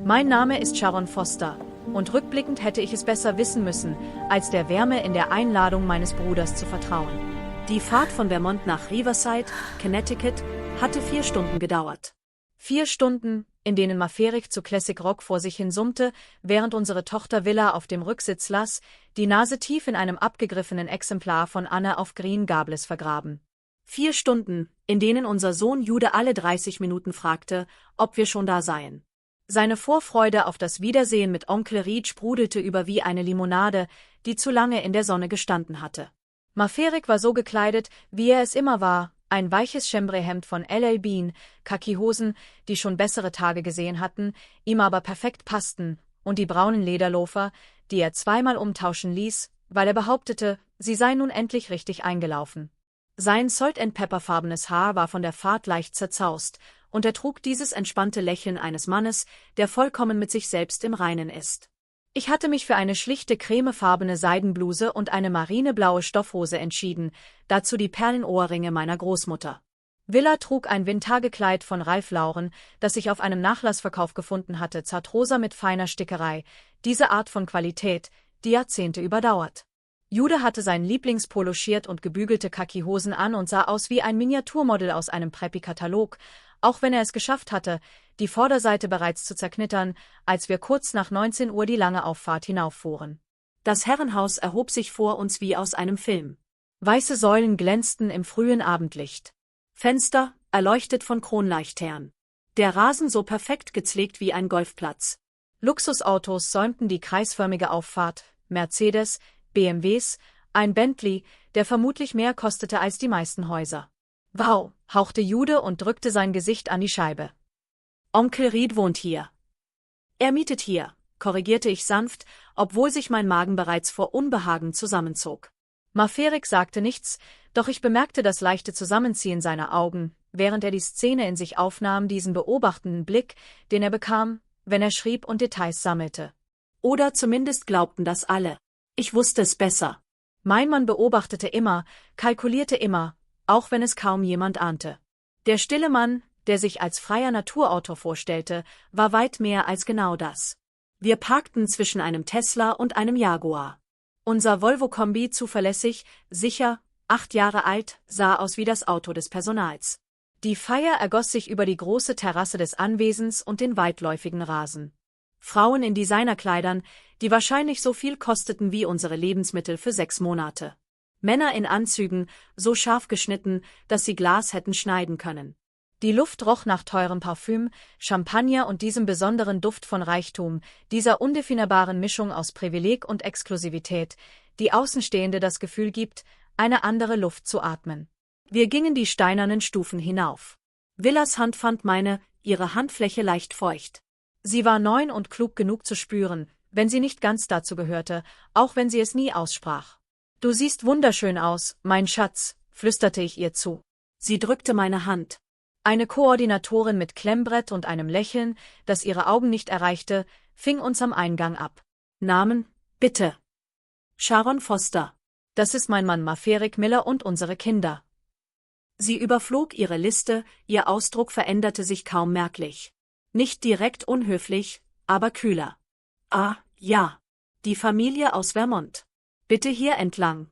Mein Name ist Sharon Foster, und rückblickend hätte ich es besser wissen müssen, als der Wärme in der Einladung meines Bruders zu vertrauen. Die Fahrt von Vermont nach Riverside, Connecticut, hatte 4 Stunden gedauert. 4 Stunden, in denen Maverick zu Classic Rock vor sich hin summte, während unsere Tochter Willa auf dem Rücksitz las, die Nase tief in einem abgegriffenen Exemplar von Anne auf Green Gables vergraben. 4 Stunden, in denen unser Sohn Jude alle 30 Minuten fragte, ob wir schon da seien. Seine Vorfreude auf das Wiedersehen mit Onkel Reed sprudelte über wie eine Limonade, die zu lange in der Sonne gestanden hatte. Maverick war so gekleidet, wie er es immer war, ein weiches Chambray-Hemd von L.L. Bean, Khaki-Hosen, die schon bessere Tage gesehen hatten, ihm aber perfekt passten, und die braunen Lederloafer, die er zweimal umtauschen ließ, weil er behauptete, sie seien nun endlich richtig eingelaufen. Sein Salt-and-Pepper-farbenes Haar war von der Fahrt leicht zerzaust, und er trug dieses entspannte Lächeln eines Mannes, der vollkommen mit sich selbst im Reinen ist. Ich hatte mich für eine schlichte cremefarbene Seidenbluse und eine marineblaue Stoffhose entschieden, dazu die Perlenohrringe meiner Großmutter. Willa trug ein Vintagekleid von Ralph Lauren, das ich auf einem Nachlassverkauf gefunden hatte, zartrosa mit feiner Stickerei, diese Art von Qualität, die Jahrzehnte überdauert. Jude hatte sein Lieblingspolo-Shirt und gebügelte Khaki-Hosen an und sah aus wie ein Miniaturmodel aus einem Preppy-Katalog, auch wenn er es geschafft hatte, die Vorderseite bereits zu zerknittern, als wir kurz nach 19 Uhr die lange Auffahrt hinauffuhren. Das Herrenhaus erhob sich vor uns wie aus einem Film. Weiße Säulen glänzten im frühen Abendlicht. Fenster, erleuchtet von Kronleuchtern. Der Rasen so perfekt gepflegt wie ein Golfplatz. Luxusautos säumten die kreisförmige Auffahrt, Mercedes, BMWs, ein Bentley, der vermutlich mehr kostete als die meisten Häuser. Wow, hauchte Jude und drückte sein Gesicht an die Scheibe. Onkel Reed wohnt hier. Er mietet hier, korrigierte ich sanft, obwohl sich mein Magen bereits vor Unbehagen zusammenzog. Maverick sagte nichts, doch ich bemerkte das leichte Zusammenziehen seiner Augen, während er die Szene in sich aufnahm, diesen beobachtenden Blick, den er bekam, wenn er schrieb und Details sammelte. Oder zumindest glaubten das alle. Ich wusste es besser. Mein Mann beobachtete immer, kalkulierte immer, auch wenn es kaum jemand ahnte. Der stille Mann, der sich als freier Naturautor vorstellte, war weit mehr als genau das. Wir parkten zwischen einem Tesla und einem Jaguar. Unser Volvo-Kombi zuverlässig, sicher, 8 Jahre alt, sah aus wie das Auto des Personals. Die Feier ergoss sich über die große Terrasse des Anwesens und den weitläufigen Rasen. Frauen in Designerkleidern, die wahrscheinlich so viel kosteten wie unsere Lebensmittel für 6 Monate. Männer in Anzügen, so scharf geschnitten, dass sie Glas hätten schneiden können. Die Luft roch nach teurem Parfüm, Champagner und diesem besonderen Duft von Reichtum, dieser undefinierbaren Mischung aus Privileg und Exklusivität, die Außenstehende das Gefühl gibt, eine andere Luft zu atmen. Wir gingen die steinernen Stufen hinauf. Willas Hand fand meine, ihre Handfläche leicht feucht. Sie war 9 und klug genug zu spüren, wenn sie nicht ganz dazu gehörte, auch wenn sie es nie aussprach. »Du siehst wunderschön aus, mein Schatz«, flüsterte ich ihr zu. Sie drückte meine Hand. Eine Koordinatorin mit Klemmbrett und einem Lächeln, das ihre Augen nicht erreichte, fing uns am Eingang ab. Namen, bitte. Sharon Foster. Das ist mein Mann Maverick Miller und unsere Kinder. Sie überflog ihre Liste, ihr Ausdruck veränderte sich kaum merklich. Nicht direkt unhöflich, aber kühler. Ah, ja. Die Familie aus Vermont. Bitte hier entlang.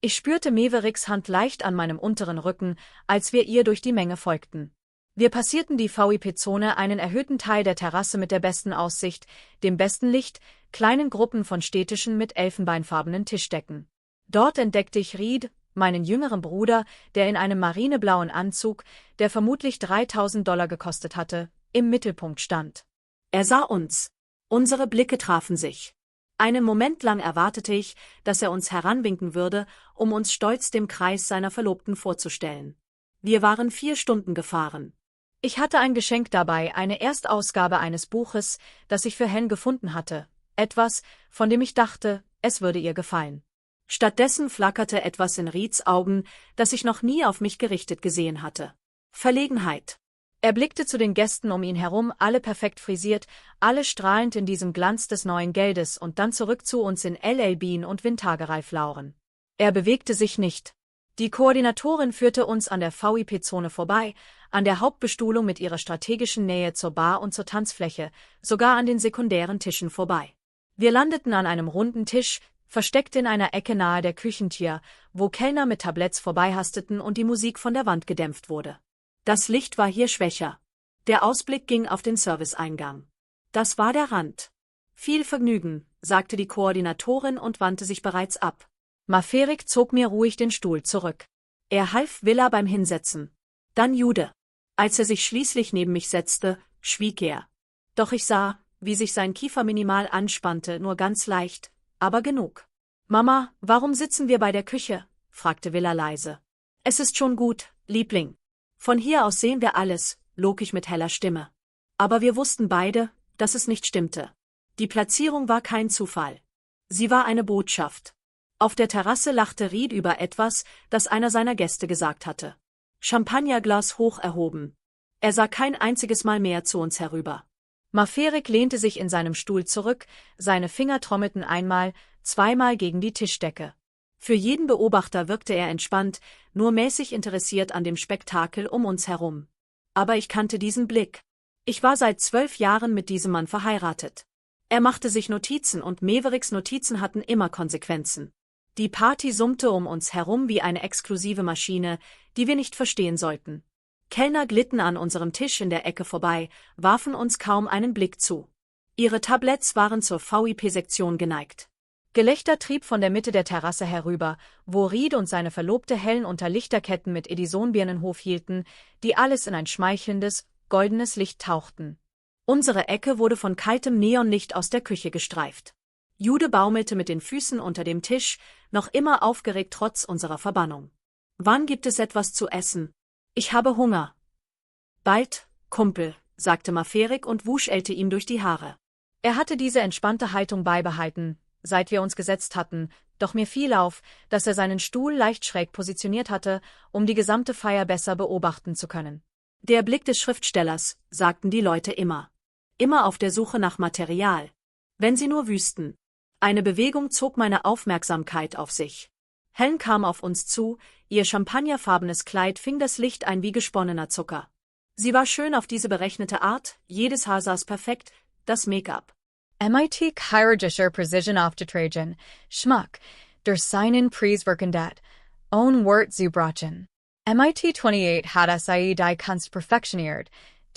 Ich spürte Mavericks Hand leicht an meinem unteren Rücken, als wir ihr durch die Menge folgten. Wir passierten die VIP-Zone, einen erhöhten Teil der Terrasse mit der besten Aussicht, dem besten Licht, kleinen Gruppen von städtischen mit elfenbeinfarbenen Tischdecken. Dort entdeckte ich Reed, meinen jüngeren Bruder, der in einem marineblauen Anzug, der vermutlich $3.000 gekostet hatte, im Mittelpunkt stand. Er sah uns. Unsere Blicke trafen sich. Einen Moment lang erwartete ich, dass er uns heranwinken würde, um uns stolz dem Kreis seiner Verlobten vorzustellen. Wir waren 4 Stunden gefahren. Ich hatte ein Geschenk dabei, eine Erstausgabe eines Buches, das ich für Hen gefunden hatte, etwas, von dem ich dachte, es würde ihr gefallen. Stattdessen flackerte etwas in Reeds Augen, das ich noch nie auf mich gerichtet gesehen hatte. Verlegenheit. Er blickte zu den Gästen um ihn herum, alle perfekt frisiert, alle strahlend in diesem Glanz des neuen Geldes und dann zurück zu uns in L.L. Bean und Vintage Ralph Lauren. Er bewegte sich nicht. Die Koordinatorin führte uns an der VIP-Zone vorbei, an der Hauptbestuhlung mit ihrer strategischen Nähe zur Bar und zur Tanzfläche, sogar an den sekundären Tischen vorbei. Wir landeten an einem runden Tisch, versteckt in einer Ecke nahe der Küchentür, wo Kellner mit Tabletts vorbeihasteten und die Musik von der Wand gedämpft wurde. Das Licht war hier schwächer. Der Ausblick ging auf den Serviceeingang. Das war der Rand. Viel Vergnügen, sagte die Koordinatorin und wandte sich bereits ab. Maferik zog mir ruhig den Stuhl zurück. Er half Villa beim Hinsetzen. Dann Jude. Als er sich schließlich neben mich setzte, schwieg er. Doch ich sah, wie sich sein Kiefer minimal anspannte, nur ganz leicht, aber genug. »Mama, warum sitzen wir bei der Küche?« fragte Villa leise. »Es ist schon gut, Liebling. Von hier aus sehen wir alles«, log ich mit heller Stimme. Aber wir wussten beide, dass es nicht stimmte. Die Platzierung war kein Zufall. Sie war eine Botschaft. Auf der Terrasse lachte Ried über etwas, das einer seiner Gäste gesagt hatte. Champagnerglas hoch erhoben. Er sah kein einziges Mal mehr zu uns herüber. Maferik lehnte sich in seinem Stuhl zurück, seine Finger trommelten einmal, zweimal gegen die Tischdecke. Für jeden Beobachter wirkte er entspannt, nur mäßig interessiert an dem Spektakel um uns herum. Aber ich kannte diesen Blick. Ich war seit 12 Jahren mit diesem Mann verheiratet. Er machte sich Notizen und Meveriks Notizen hatten immer Konsequenzen. Die Party summte um uns herum wie eine exklusive Maschine, die wir nicht verstehen sollten. Kellner glitten an unserem Tisch in der Ecke vorbei, warfen uns kaum einen Blick zu. Ihre Tabletts waren zur VIP-Sektion geneigt. Gelächter trieb von der Mitte der Terrasse herüber, wo Ried und seine Verlobte Helen unter Lichterketten mit Edisonbirnenhof hielten, die alles in ein schmeichelndes, goldenes Licht tauchten. Unsere Ecke wurde von kaltem Neonlicht aus der Küche gestreift. Jude baumelte mit den Füßen unter dem Tisch, noch immer aufgeregt trotz unserer Verbannung. »Wann gibt es etwas zu essen? Ich habe Hunger.« »Bald, Kumpel«, sagte Maferik und wuschelte ihm durch die Haare. Er hatte diese entspannte Haltung beibehalten, seit wir uns gesetzt hatten, doch mir fiel auf, dass er seinen Stuhl leicht schräg positioniert hatte, um die gesamte Feier besser beobachten zu können. »Der Blick des Schriftstellers«, sagten die Leute immer. Immer auf der Suche nach Material. Wenn sie nur wüssten. Eine Bewegung zog meine Aufmerksamkeit auf sich. Helen kam auf uns zu, ihr champagnerfarbenes Kleid fing das Licht ein wie gesponnener Zucker. Sie war schön auf diese berechnete Art, jedes Haar saß perfekt, das Make-up. MIT chirurgischer Precision aufgetragen, Schmuck, der seinen Preis verkündet, ohne Wort zu brachen. MIT 28 hat sie die Kunst perfektioniert,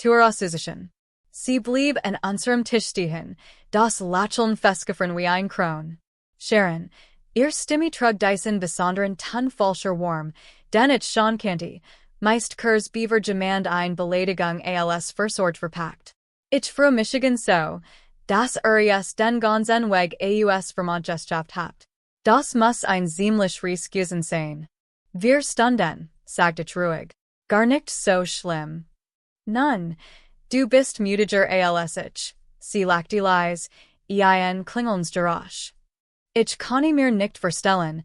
Ausübung. Sie blieb an unserem Tisch stehen, das Lächeln festgefroren wie ein Kron. Sharon, ihr Stimme trug diesen besonderen Ton falscher Warm, denn ich schon kannte, meist Kurs Beaver jemand ein Beleidigung als Versorgt verpackt. Ich freue Michigan so, dass es den ganzen Weg aus Vermanntschaft habt. Das muss ein ziemlich Riesgewesen sein. Wir stunden, sagte ich ruhig. Gar nicht so schlimm. Nun, du bist mutiger als ich. Sie lachte leise, ein Klingelsgeräusch. Ich kann mir nicht vorstellen,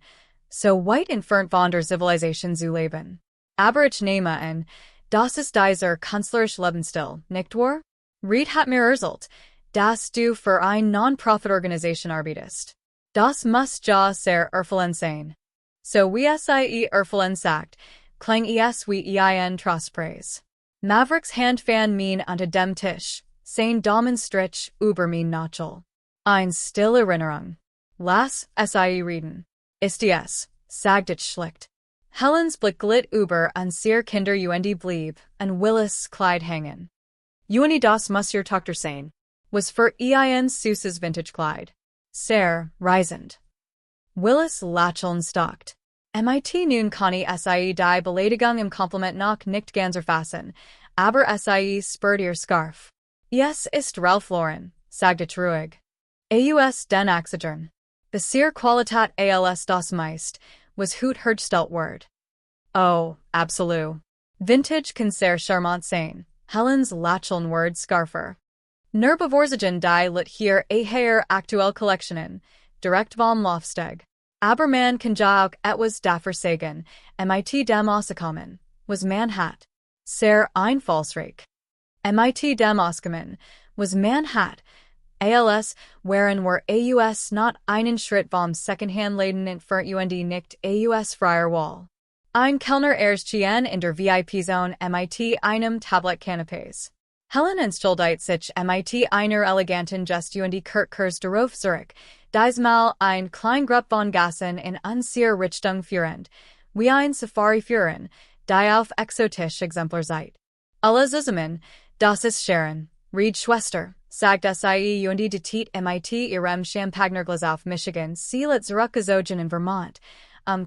so weit entfernt von der Zivilisation zu leben. Aber ich nehme an, das ist dieser künstlerische Lebensstil, nicht wahr? Reed hat mir erzählt, dass du für eine Non-Profit-Organisation arbeitest. Das muss ja sehr erfüllend sein. So wie es erfüllend sagt, klang es wie ein Trostpreis. Mavericks Hand fan min unter dem Tisch, sein Daumenstrich über min Notchel. Ein stille Erinnerung. Lass es reden. Ist es, sagt ich schlicht. Helens Blick glitt über an sehr Kinder blieb, an Willis Kleid hängen. Das muss ihr Tochter sein. Was für Süßes Vintage Kleid. Sehr reisend. Willis Lächeln stalkt. MIT nun kann die Beleidigung im Kompliment nach nicht ganz erfassen, aber spürt ihr Scarf. Es ist Ralph Lauren, sagte ich ruhig. Den Oxygen. Besser Qualität als das meist, was hut hergestellt word. Oh, absolut. Vintage kann sehr charmant sein, Helens Lächeln word Scarfer. Nerbevorsigen die lut hier her aktuell Kollektionen, direkt vom Lofsteg. Aber man kann ja auch etwas dafür sagen, MIT dem Auskommen, was man hat. Sehr einfallsreich. MIT dem Auskommen, was man hat, als waren aus not einen Schritt vom Secondhand-Laden entfernt und nicht aus freier Wahl. Ein Kellner erstehen in der VIP-Zone mit einem Tablet Canapés. Helen entschuldigt sich mit einer eleganten Geste und Kurs darauf zurück, diesmal ein Kleingruppe von Gassen in unserer Richtung führend, wie ein Safari führen, die auf exotisch Exemplar seid. Alle zusammen, das ist Sharon, Reed Schwester, sagt sie und die Tit mit ihrem Champagnerglas auf Michigan, Zielt zurückgezogen in Vermont,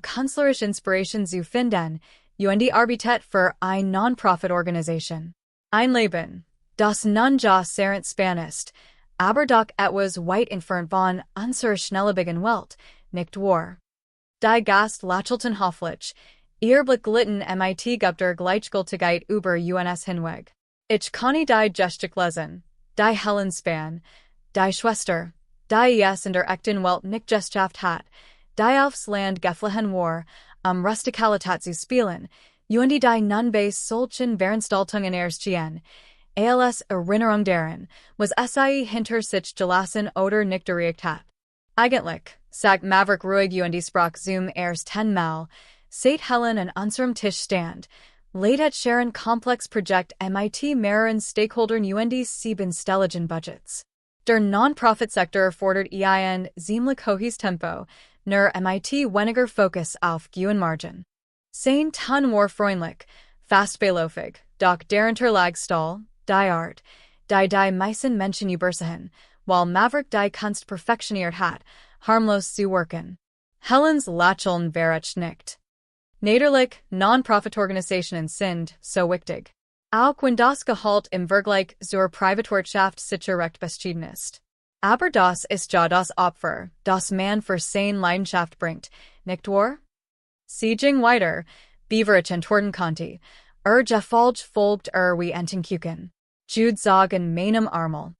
künstlerisch Inspiration zu finden, und die arbeitet für eine Non-Profit-Organisation. Ein Leben, das nun ja sehr entspannt ist, aber doch etwas weit entfernt von unserer schnelllebigen Welt, nicht wahr? Die Gast lächelten hoffentlich, ihr Blick glitten mit Gupter Gleichgültigkeit über uns hinweg. Ich kann die Gestik lesen, die Helen span, die Schwester, die es in der echten Welt nicht geschafft hat, die aufs Land geflohen war, Rustikalität zu spielen, und die nun bei solchen Veranstaltungen erstehen, als Erinnerung daran, was sie hinter sich gelassen oder nicht erregt hat. Eigentlich, sagt Maverick ruhig und die Sprach zum ersten Mal, seit Helen an unserem Tisch stand, leidet Sharon Komplex Projekt mit mehreren Stakeholdern und 7 stelligen Budgets. Der Non-Profit-Sektor fordert ein ziemlich hohes Tempo, nur mit weniger Fokus auf Gewinnmargen. Sein Ton war freundlich, fast beiläufig, doch darunter lag Stahl, die Art, die meisten Menschen übersehen, while Maverick die Kunst perfektioniert hat, harmlos zu wirken. Helens Lächeln verrät nicht. Natürlich, Non-Profit-Organisationen sind so wichtig. Auch wenn das Gehalt im Vergleich zur Privatwirtschaft sicher recht beschieden ist. Aber das ist ja das Opfer, das man für seine Leidenschaft bringt, nicht wahr? Sie ging weiter, beaverich entworten konnte, Gefolge folgt wie Entenkuchen. Jude sag in meinem Armel.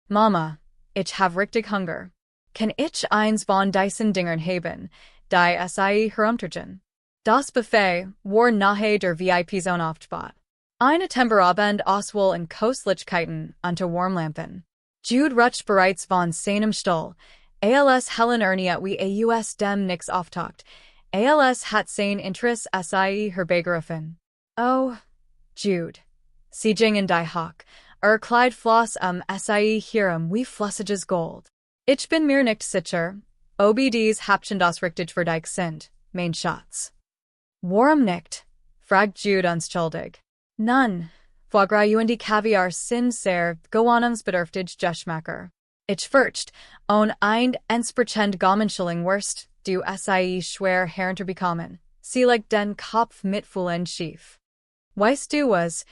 Mama, ich hab richtig Hunger. Kann ich eins von diesen Dingern haben, die sie herumtragen? Das Buffet war nahe der VIP-Zone aufgebaut. Eine Temperabend Auswahl in Köstlichkeiten unter Warmlampen. Jude rutscht bereits von seinem Stuhl. Als Helen erniet wie aus dem Nix auftaucht. Als hat sein Interesse sie herbeigerufen. Oh, Jude. Sie gingen die Hock. Kleid floss sie hierum wie flüssiges Gold. Ich bin mir nicht sicher, ob dies Häppchen das richtig für dich sind, mein Schatz. Warum nicht? Fragt Jude unschuldig. Nun, Foie Gras und Kaviar sind sehr gewöhnungsbedürftig Geschmäcker. Ich fürcht, ein entsprechend Gaumenschilling Wurst, du sie schwer herunterbekommen. Sie legt den Kopf mitfühlend schief. Weißt du was?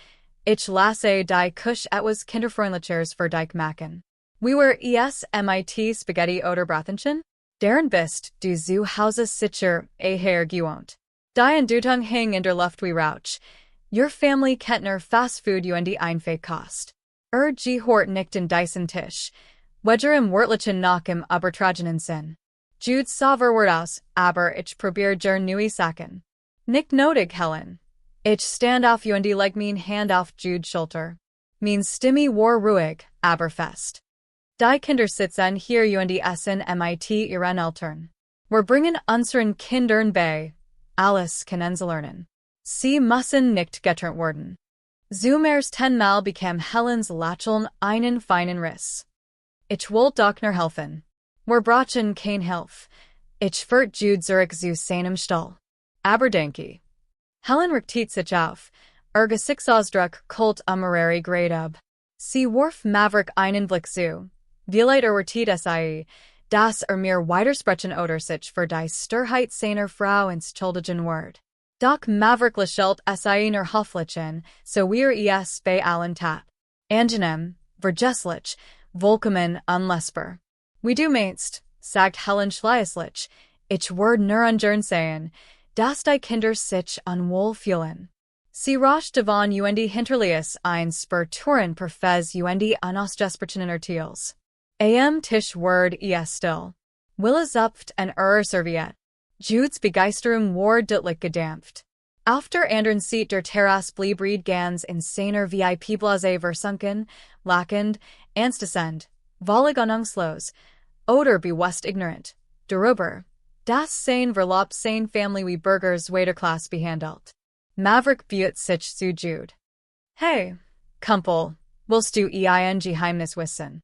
Ich lasse die Kusch etwas kinderfreundlicheres für dich machen. We were mit Spaghetti oder Brathenchen? Deren bist du zu Hause sicher gewohnt. Die Entdutung hing in der Luft wie Rauch. Your family Kettner Fast Food und Einfähigkost. Gehort nicht in diesen Tisch. Wedger im Wörtlichen nach im Übertragenen Sinn. Jude sauber word aus, aber ich probier neue Sachen. Nicht notig, Helen. Ich stand auf und leg mein Hand auf Jude's Schulter. Mein Stimme war ruhig, aber fest. Die Kinder sitzen hier und essen mit ihren Eltern. Wir bringen unseren Kindern bei, alles können sie lernen. Sie müssen nicht getrennt werden. Zum ersten Mal bekam Helens Lächeln einen feinen Riss. Ich wollte doch nur helfen. Wir brauchen kein Hilf. Ich führt Jude zurück zu seinem Stall. Aber denke. Helen richtet sich auf. Gesichtsausdruck kult amarari grade ab. Sie warf Maverick einen Blick zu. Vielleicht erwartet sie, dass mir widersprechen oder sich für die Sturheit seiner Frau ins schuldigen Wort. Doch Maverick lächelt sie nur höflichen, so wir es bei allen tat. Angenehm, vergesslich, vollkommen unlesbar. Wie du meinst, sagt Helen schleuslich, ich werde nur ungern sehen, dass die Kinder sich unwohl fühlen. Sie rasch devon und hinterließ ein Spurturen perfez und unausgesprochenen Artils. Tisch word still. Willa zupft an Serviette. Jude's Begeisterung war deutlich gedämpft. Auf der anderen Seite der Terrasse blieb Reed ganz in seiner VIP-Blase versunken, lachend, anstessend, völlig ahnungslos, oder bewusst ignorant. Darüber, Das sein Verlop sein Family wie Burgers Waiterklasse behandelt. Maverick Buet sich zu Jude. Hey, Kumpel, willst du ein Geheimnis wissen?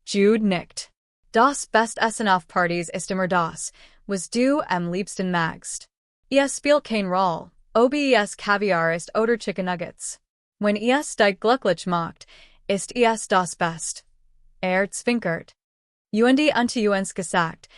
Jude nickt. Das best Essen auf Partys ist immer das, was du am liebsten magst. Es spielt keine Rolle, ob es Kaviar ist oder Chicken Nuggets. Wenn es dich glücklich macht, ist es das Best. Zwinkert. Jundi unter uns gesagt,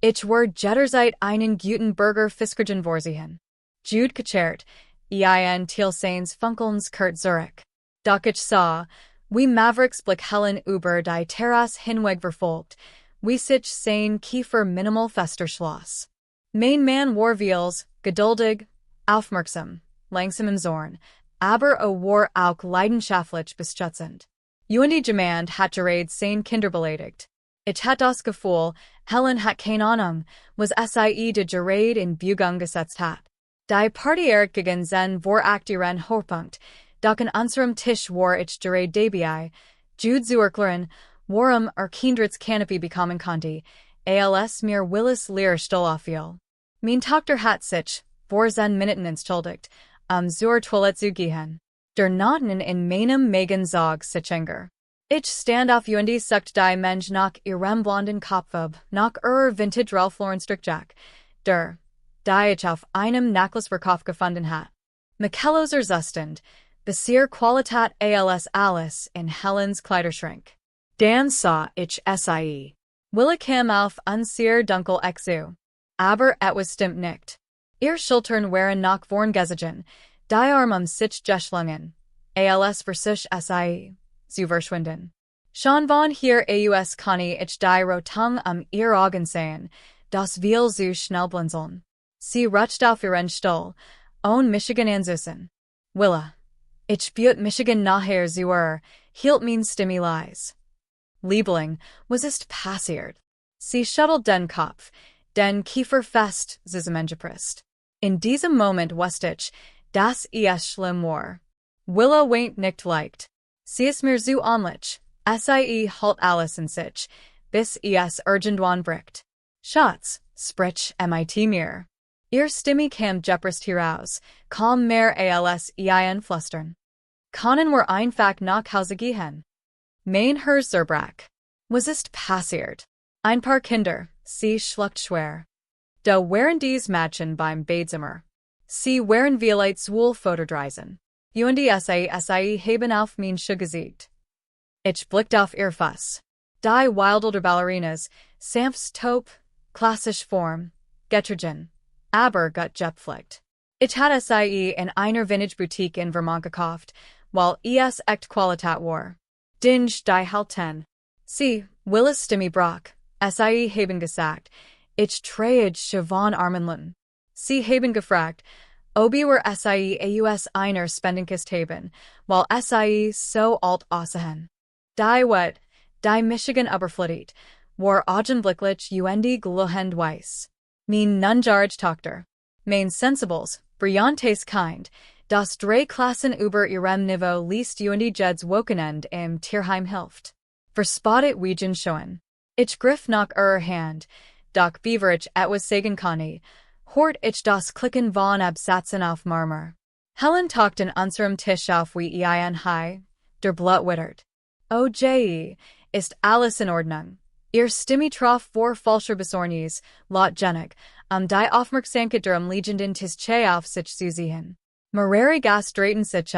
ich werde jederzeit einen guten Burger Fiskergen vorsehen. Jude gechert, ein Thielseins Funkelns Kurt Zurich. Doch ich sah, wie Mavericks Blick Helen über die Terrasse hinweg verfolgt, wie sich sein Kiefer minimal Festerschloss. Mein Mann war Wiels, geduldig, aufmerksam, langsam im Zorn, aber war auch leidenschaftlich bestützend. Jundi Gemand hat gerät sein Kinder beleidigt. Ich hat das Gefühl, Helen hat keine Ahnung, was sie de Gerade in Bewegung gesetzt hat. Die Party gegen Zen vor ihren Hochpunkt, doch an unserem Tisch war ich Gerade dabei, Jude zu erklären, warum Kindrets Canopy bekommen konnte, als mir Willis leer auffiel. Mein Tochter hat sich, vor Zen Minuten entschuldigt, zur Toilette zu gehen. Der Noten in meinem Megan Zog sich enger. Ich stand auf Jundi sucht die Mensch nach ihrem blonden Kopf nach Vintage Ralph Lauren Strickjack, die ich auf einem Necklace Verkauf gefunden hat. Michellos ersustend, besier Qualitat als Alice in Helens Kleiderschrank. Dan sah ich sie. Willicam auf unser Dunkel exu. Aber etwas stimmt nicht. Ihr Schultern waren noch vorn gesiegen, die Arm sich geschlungen. Als versuch sie, zu verschwinden. Schon von hier aus kann ich die Rotung ihr Augen sehen, das will so schnell blinzeln. Sie rutscht auf ihren Stuhl, Michigan anzusen. Willa. Ich büt Michigan nachher zu hielt mein Stimme leise. Liebling, was ist passiert? Sie schüttelt den Kopf, den Kiefer fest zusammengepresst. In diesem Moment wusste ich, dass es schlimm war. Willa weint nicht leicht. Sie ist mir zu onlich, sie halt alles in sich, bis es irgendwann bricht. Schatz, sprich mit mir. Ihr Stimme kam jeprist heraus, kaum mehr als ein Flüstern. Können wir einfach nach Hause gehen? Mein Herr Zerbrach. Was ist passiert? Ein paar Kinder, sie schluckt schwer. Da waren dies Mädchen beim Badezimmer. Sie waren Violets wohl Fotodreisen. Jundi sie haben auf mein gesiegt. Ich blickte auf ihr Fuss. Die wilder Ballerinas, sanfts Top, klassisch Form, getrogen, aber gut gepflegt. Ich hatte sie in einer Vintage Boutique in Vermont gekauft, weil es echt Qualität war. Dinge die Halten. Sie, Willis Stimme brach, sie haben gesagt, ich trage Siobhan Armenlin. Sie haben gefragt, ob wir aus einer Spendenkist haben, weil sie so alt aussehen. Die Michigan Oberflittit, war augenblicklich gluhend weiss. Mein nunjarge Tochter. Mein sensibles, brillantes Kind, das drei Klassen über ihrem Niveau liest jeds Wochenend im Tierheim hilft. Verspottet Wiegen schoen. Ich griff nach ihrer Hand, doch beaver ich etwas sagen kann, hort ich das Klicken von Absätzen auf Marmor. Helen talked in unserem Tisch auf wie ein Hai, der Blut wittert. Ist alles in Ordnung. Ihr Stimme traf vor falscher Besorgnis, laut Jenig, die Aufmerksamkeit der Liegenden tis auf sich zu sehen. Mareri gas drehten sich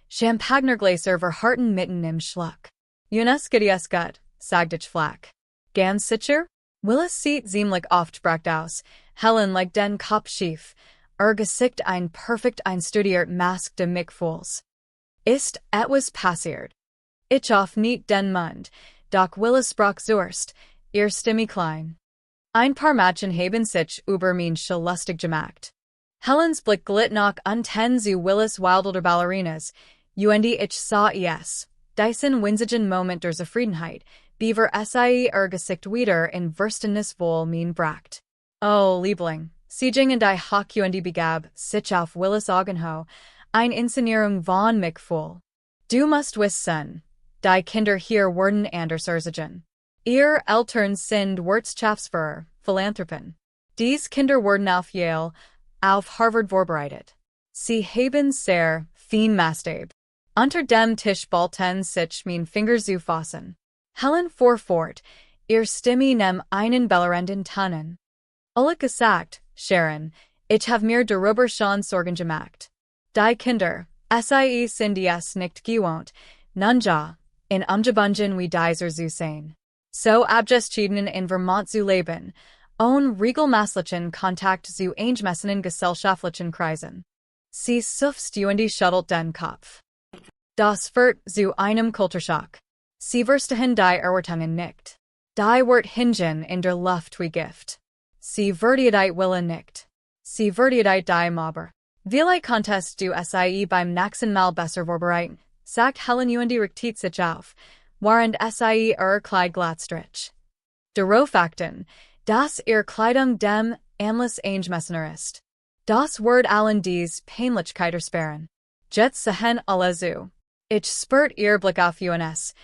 Champagnergläser verharrten mitten im Schluck. Jonas gedies gut, sagte ich flach. Ganz sicher? Willis sieht ziemlich oft bracht aus, Helen like den Kopf schief, Gesicht ein perfekt einstudiert Mask de Mickfuls. Ist etwas passiert. Ich auf nicht den Mund, doch Willis sprach zuerst, ihr Stimme klein. Ein paar Mädchen haben sich über mein lustig gemacht. Helens Blick glitt noch unten zu Willis wilder Ballerinas, ich sah es. Dyson winzigen Moment der Zufriedenheit, beaver sie Gesicht wieder in Verständnis wohl mein bracht. Oh, Liebling, sieging die Hock begab, sich auf Willis Augenho, ein Inszenierung von Mickfull. Du musst wissen, die Kinder hier wurden anders erziehen. Ihr Eltern sind Wirtschaftsführer, Philanthropen. Dies Kinder wurden auf Yale, auf Harvard vorbereitet. Sie haben sehr fein Maßstab. Unter dem Tisch ballten sich mein Finger zu fassen. Helen fuhr fort, ihr Stimme nem einen bellerenden Tannen. Ehrlich gesagt, Sharon, ich have mir darüber schon Sorgen gemacht. Die Kinder, sie sind es nicht gewohnt, nun ja, in Umgebungen wie dieser zu sein. So abgeschieden in Vermont zu leben, ohne regelmäßigen Kontakt zu eingemessenen gesellschaftlichen Kreisen. Sie suffst die schüttelt den Kopf. Das führt zu einem Kulturschock. Sie verstehen die Erwartungen nicht. Die Wort hingen in der Luft wie Gift. Sie verdiedeit Wille nicht. Sie verdiedeit die Mobber. Vielleicht konntest du sie beim nächsten Mal besser vorbereiten, sagt Helen richtet sich auf, während sie ihr Kleid glattstrich. Darauf achten, dass ihr Kleidung dem Anlass eingemessener ist. Das Wort allen dies Peinlichkeit ersperren. Jetzt sehen alle zu. Ich spürt ihr Blick auf uns,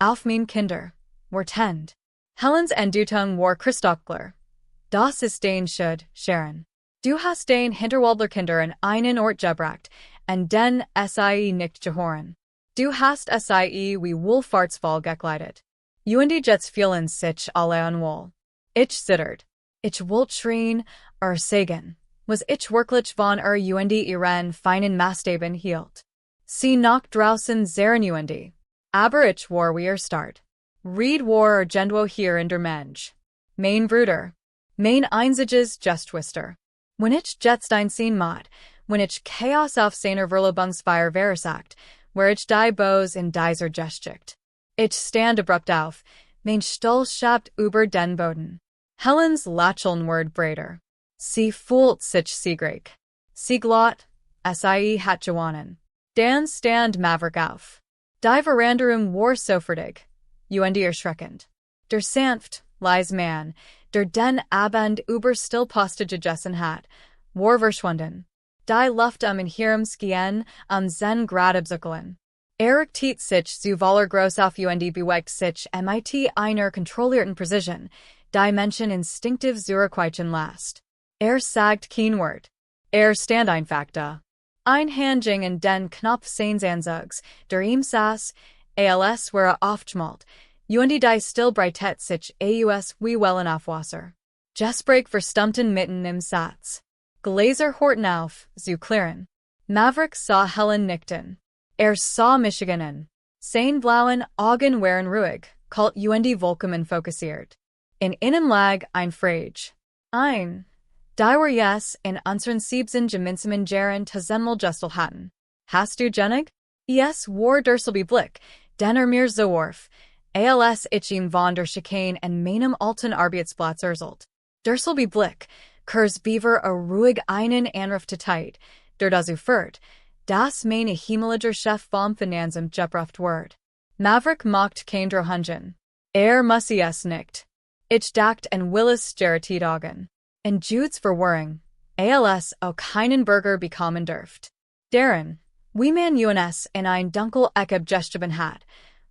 auf mein Kinder, wartend. Helens Endütung war kristallklar. Das ist dein Schuld, Sharon. Du hast den Hinterwaldler Kinder an einen Ort gebracht, und den sie nicht gehoren. Du hast sie wie Wohlfahrtsfall gekleidet. Die Jets fielen sich alle unwohl. Ich zittert. Ich wollte schreien, sagen. Was ich wirklich von ihren feinen Maßstäben hielt. Sie nach draußen sehen aber ich war wie start. Reed war Gendwo hier in der Mensch. Mein Bruder. Mein einziges Gestwister. Wenn ich jetzt sehen mod, wenn ich Chaos auf seiner Verlobungsfeier versagt, where ich die Bose in dieser Gesticht. Ich stand abrupt auf, mein Stuhl schabt über den Boden. Helens lächeln word breiter. Sie fühlt sich siegreich. Sie glott, sie hat gewonnen. Dan stand Maverick auf. Die Verandarum war sofertig. Erschreckend. Der sanft, leise Mann, der den Abend über stillposte gegessen hat, war verschwunden. Die Luft in ihrem Skien zen grad abzuckeln. Richtet sich zu voller groß auf bewegt sich mit einer kontrollierten Precision, die Menschen instinktiv zurückweichen lässt. Sagt kein Wort. Stand einfach da. Ein Handjing in den Knopf seines Anzugs, der ihm saß, als wäre aufgeschmalt, die still breitet sich aus wie Wellen auf Wasser. Gespräch verstummten mitten im Satz. Gläser horten auf, zu klären. Maverick sah Helen nickten. Sah Michiganen. Seine blauen Augen waren ruhig, kalt vollkommen fokussiert. In ihnen lag ein Frage. Die war yes in unseren siebsen gemeinsamen Jahren tazenmal gestel hatten. Hast du genig? Yes war derselbe Blick, den mir so warf, als ich ihm von der Schikane en meinem alten Arbeitsplatz erzählt. Derselbe Blick, kurs beaver a ruhig einen Anruf Zeit, der dazu führt, dass meine himmlischer Chef vom Finanzamt gebracht wird. Maverick mocht kein Drohungen. Muss es nicht. Ich dacht en Willis Gerrit Augen. En Jude's Verwaring, als keinen Burger bekommen dürft. Deren, wie man uns in ein dunkel Ecke gesteben hat,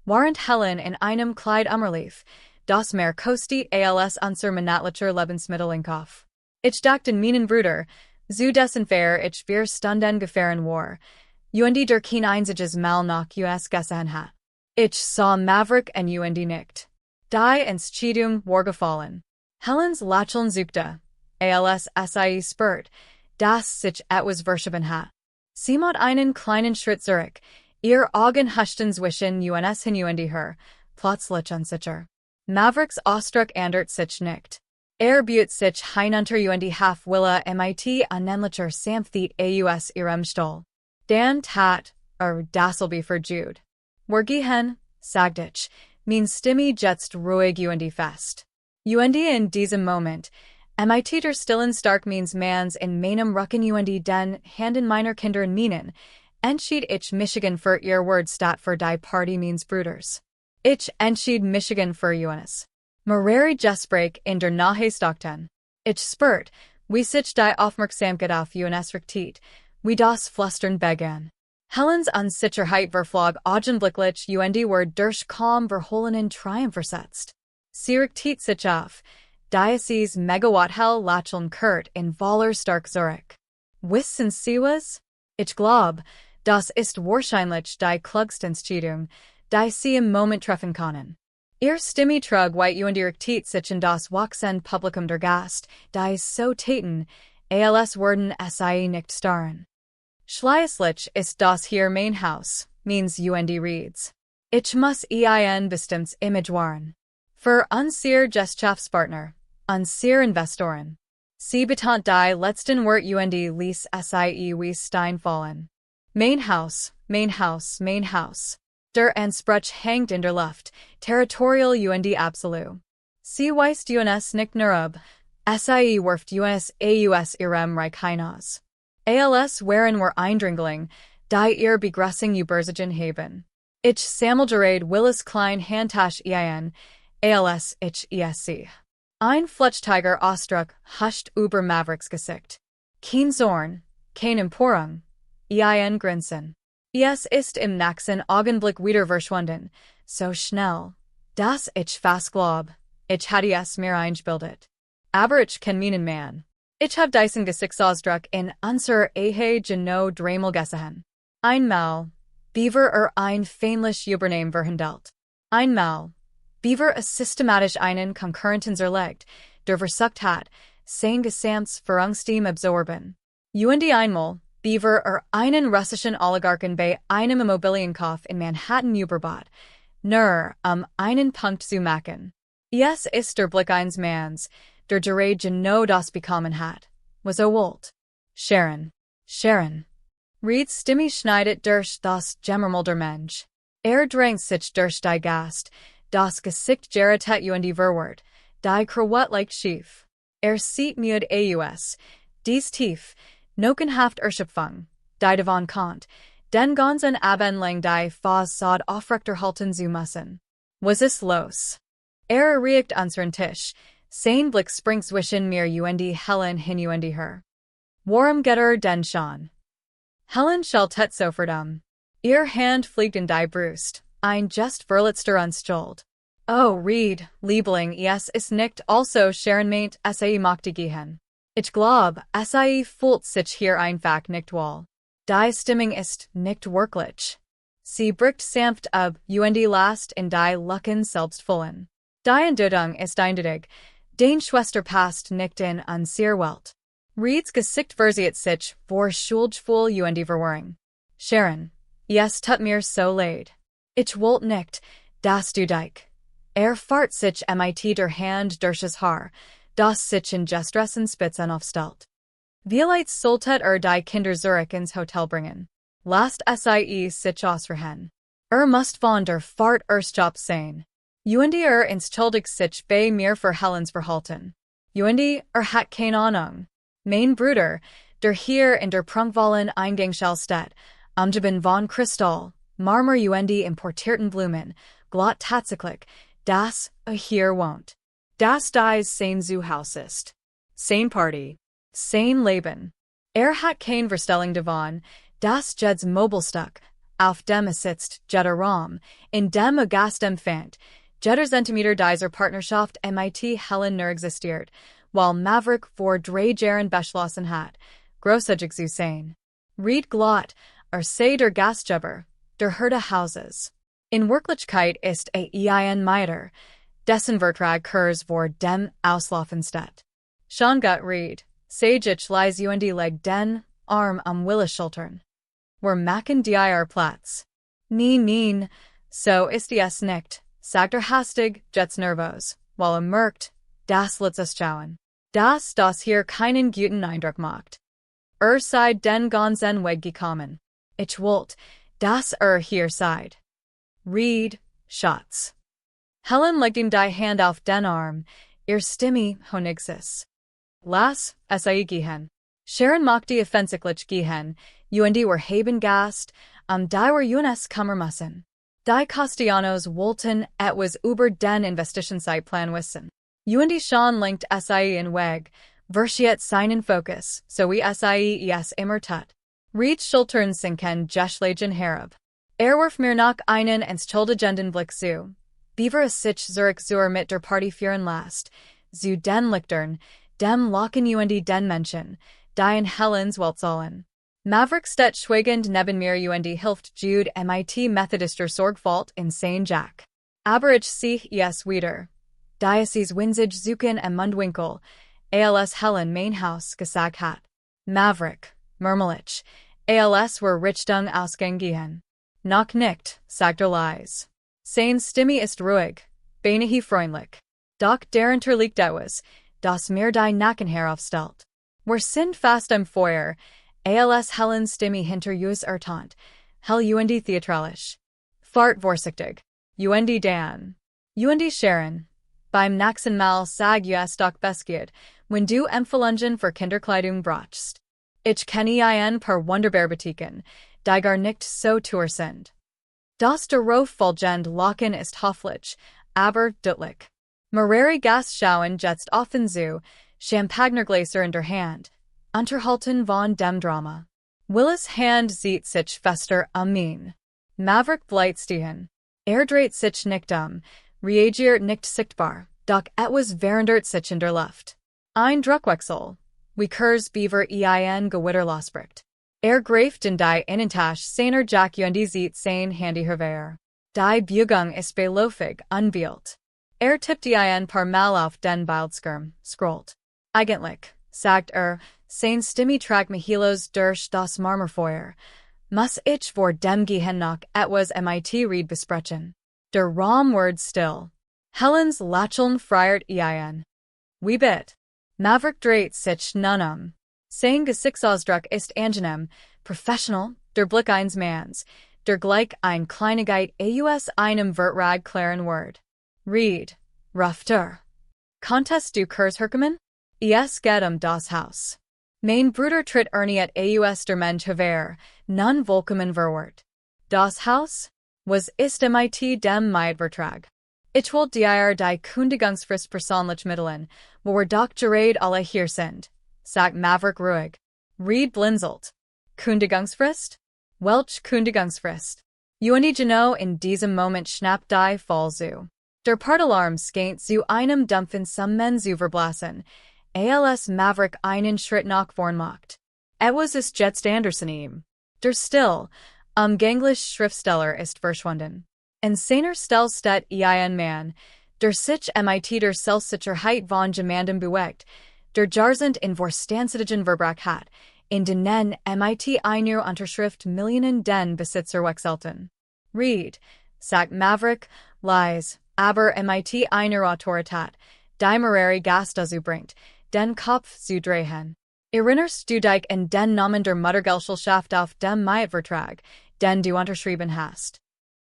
während Helen in einem Kleid umlief, das mehr kostet als unser monatlicher Lebensmitteleinkauf. Ich dachte in meinen Bruder, zu dessen Fair ich wir stunden gefahren war, der kein einziges Mal nach US gesehen hat. Ich sah Maverick en nickt. Die Entscheidung war gefallen. Helens Lächeln suchte, als sie spürt, dass sich etwas verschoben hat. Sie macht einen kleinen Schritt zurück, ihr Augen huschten zwischen uns hin her, plötzlich unsicher. Mavericks Ausdruck ändert sich nicht. Bietet sich hinunter half Wille mit anähnlicher Sanftheit aus ihrem Stuhl. Dan tat, dasselbe für Jude. Wir gehen, sagt ich, mein Stimme jetzt ruhig fest. In diesem Moment, mit der stillen stark means mans in meinem Rücken den Handen meiner Kinder in meinen, entschied ich Michigan für ihr Wort statt für die Party means Bruders. Ich entschied Michigan für uns. Mareri Gespräch in der Nahe stockten. Ich spürt, wie sich die Aufmerksamkeit auf uns richtet, wie das Flüstern begann. Helens Unsicherheit verflog augenblicklich were durch kaum verhohlenen Triumph versetzt. Sie richtet sich auf, Diocese Megawatthell lächeln Kurt in Voller stark Zurich. Wissen Sie was? Ich glaub, das ist wahrscheinlich die Klugstenstudung, die Sie im Moment treffen können. Ihr Stimme trug white Uendirigkeit sich in das Wachsend Publikum der Gast, die so täten, als werden Sie nicht starren. Schließlich ist das hier mein Haus, means UND reads. Ich muss ein bestimmtes Image wahren. Für unsere Gesellschaftspartner, unsere Investoren. Sie betont die letzten Wort UND ließ Sie wie Stein fallen. Mein Haus, mein Haus, mein Haus. Der Anspruch hängt in der Luft, territorial UND absolut. Sie weist UNS nicht nur ab, Sie wirft UNS AUS ihrem Reich hinaus. Als wären wir Eindringling, die ihr Begrüßung übersigen haben. Ich sammelgerade Willis klein Handtasch als ich esc. Ein Fletchtiger Ausdruck huscht über Mavericks Gesicht. Kein Zorn, kein Empörung, grinsen. Es ist im nächsten Augenblick wieder verschwunden, so schnell, dass ich fast glaub, ich hatte es mir eingebildet. Aber ich kenn meinen Mann. Ich hab diesen Gesichtsausdruck in unser Ehe genau dreimal gesehen. Einmal, Beaver ein fähnlich Übernehmen verhandelt. Einmal, Beaver systematisch einen Konkurrenten zerlegt, der versucht hat, sein gesamtes Führungsteam absorben. UND einmal, Beaver einen russischen Oligarchen bei einem Immobilienkauf in Manhattan überbot, nur einen Punkt zu machen. Es ist der Blick eines Manns, der gerade genau das bekommen hat, was wollt. Sharon. Reeds Stimme schneidet durch das Gemmermal der Mensch. Drängt sich durch die Gast, das Gesicht geratet UND verward, die Krawat like schief. Sieht müd aus, dies tief, nokenhaft Erschöpfung, die davon kommt, den ganzen Abendlang die Fassade aufrechterhalten zu müssen. Was ist los? Erregt unseren Tisch, sein Blick springt zwischen mir UND Helen hin UND her. Warum geht denn schon? Helen schaltet sofort Ihr Hand fliegt in die Brust, ein just verletzter Unstuld. Oh, Reed, Liebling, es ist nicht also Sharon meint, machte gehen. Ich glaub, fühlt sich hier einfach nicht wohl. Die Stimmung ist nicht wirklich. Sie bricht sanft ab, UND last in die Lucken selbst fullen. Die Endütung ist eindeutig, den Schwester passt nicht in unsere Welt. Reeds Gesicht versiert sich vor Schuldgefühl UND verwirring. Sharon, es tut mir so leid. Ich wollt nicht, dass du dich. Fahrt sich mit der Hand durchs Haar, das sich in Gestressen Spitzen aufstellt. Vielleicht solltet die Kinder Zurich ins Hotel bringen. Lasst sich ausruhen. Must von der Fahrt Job sein. UND entschuldigt sich bei mir für Helens Verhalten. UND hat keine Ahnung. Mein Bruder, der hier in der prunkvollen Eingangshalle steht, umgeben von Kristall, Marmor UND importierten Blumen, glatt tatsächlich, das hier wohnt. Das dies sein Zuhause ist. Sein Party. Sein Leben. Hat kein Verstellung davon, das Jeds Mobilstück, auf dem sitzt jeder Raum, in dem Gast empfängt, jeder Zentimeter dieser Partnerschaft mit Helen nur existiert, while Maverick vor 3 Jahren beschlossen hat, großzügig zu sein. Reed glatt, sei der Gastgeber, der Herde Hauses. In Wirklichkeit ist ein Mieter, dessen Vertrag kurz vor dem Auslaufen steht. Schon gut Reed, sage ich leis UND leg den Arm Willis Schultern. Wir machen dir Platz. Nein, so ist es nicht, sagt hastig, jets nervos, while merkt, das lässt es schauen. Das hier keinen guten Eindruck macht. Seid den ganzen Weg gekommen. Ich wollt, dass hier seid. Reed, Schatz. Helen legt ihm die Hand auf den Arm, ihr Stimme honigsis. Lass gehen. Sharon machte offensichtlich gehen, UND haben Gast, die UNS kommen müssen. Die Castellanos wollten etwas über den Investitionszeitplan wissen. UND schon lenkt in Weg, versiert seinen Fokus, so wie es immer tut. Reed Schultern sinken Geschlegen herab. Warf mir noch einen entschuldigenden Blick zu. Beaver sich Zurich zur mit der Party führen lässt, zu den Lichtern, dem Lachen und den Menschen, die in Helens Welt sollen. Maverick steht schweigend neben mir und hilft Jude mit methodischer Sorgfalt in sein Jack. Aber ich sich es wieder. Diocese winzig suchen im Mundwinkel, als Helen mein Haus gesagt hat. Maverick, murmelich, als were Richtung ausgehen. Noch nicht, sagt leise. Sein Stimme ist ruhig, beinahe freundlich. Doch darunter liegt etwas, das mir die Nacken heraufstellt. Wir sind fast am Feuer, als Helens Stimme hinter us ertant, hell und theatralisch. Fahrt vorsichtig, und Dan. Und Sharon. Beim nächsten Mal sag es doch besgiert, wenn du Empfehlungen für Kinderkleidung brauchst. Ich kenne ein paar Wunderbar-Butiken, die gar nicht so teuer sind. Das darauf folgend Lachen ist hoffentlich, aber deutlich. Mehrere Gastschauen jetzt offen zu, Champagnergläser in der Hand, unterhalten von dem Drama. Willis Hand sieht sich fester Min. Maverick bleibt stehen. Dreht sich nicht reagiert nicht sichtbar, doch etwas verandert sich in der Luft. Ein Druckwechsel. Wie Kurs Beaver ein Gewitter losbricht. Greift in die Innentasche seiner Jack und sieht sein Handy hervor. Die Bewegung ist beiläufig unwielt. Tippt ein paar Mal auf den Bildschirm, scrollt. Eigentlich, sagt sein Stimme tragt Mihilos durch das Marmorfeuer. Muss ich vor dem Gehen noch etwas mit Reed besprechen. Der Raum wird still. Helens Lächeln friert ein. Wie bit. Maverick dreht sich nun Sein Gesichtsausdruck ist angenehm, professional, der Blick eines Manns, der gleich ein Kleinigkeit aus einem Vertrag klaren Wort. Reed, Rafter. Contest du Kurs herkommen? Es geht das Haus. Mein Bruder tritt erniet aus der Mensch hervor, nun vollkommen verwirrt. Das Haus? Was ist mit dem Mietvertrag? Ich will dir die Kündigungsfrist persönlich mitteilen, wo wir doch gerade alle hier sind, sagt Maverick ruhig. Reed blinzelt. Kündigungsfrist? Welch Kündigungsfrist? Und genau in diesem Moment schnappt die Fall zu. Der Partalarm skeint zu einem dumpfen Summen zu verblassen, als Maverick einen Schritt nach vorn macht. Etwas ist jetzt Anderson ihm. Der still, umgänglich Schriftsteller ist verschwunden. In seiner Stelle steht ein Mann, der sich mit der Selbstsicherheit von jemandem bewegt, der Jahrzehnte in Vorstandsedigen verbracht hat, in denen mit einer Unterschrift Millionen den Besitzer wechselten. Reed, sagt Maverick, leise, aber mit einer Autorität, die mehrere Gäste zu bringt, den Kopf zu drehen. Erinnerst du dich in den Namen der Muttergesellschaft auf dem Mietvertrag, den du unterschrieben hast?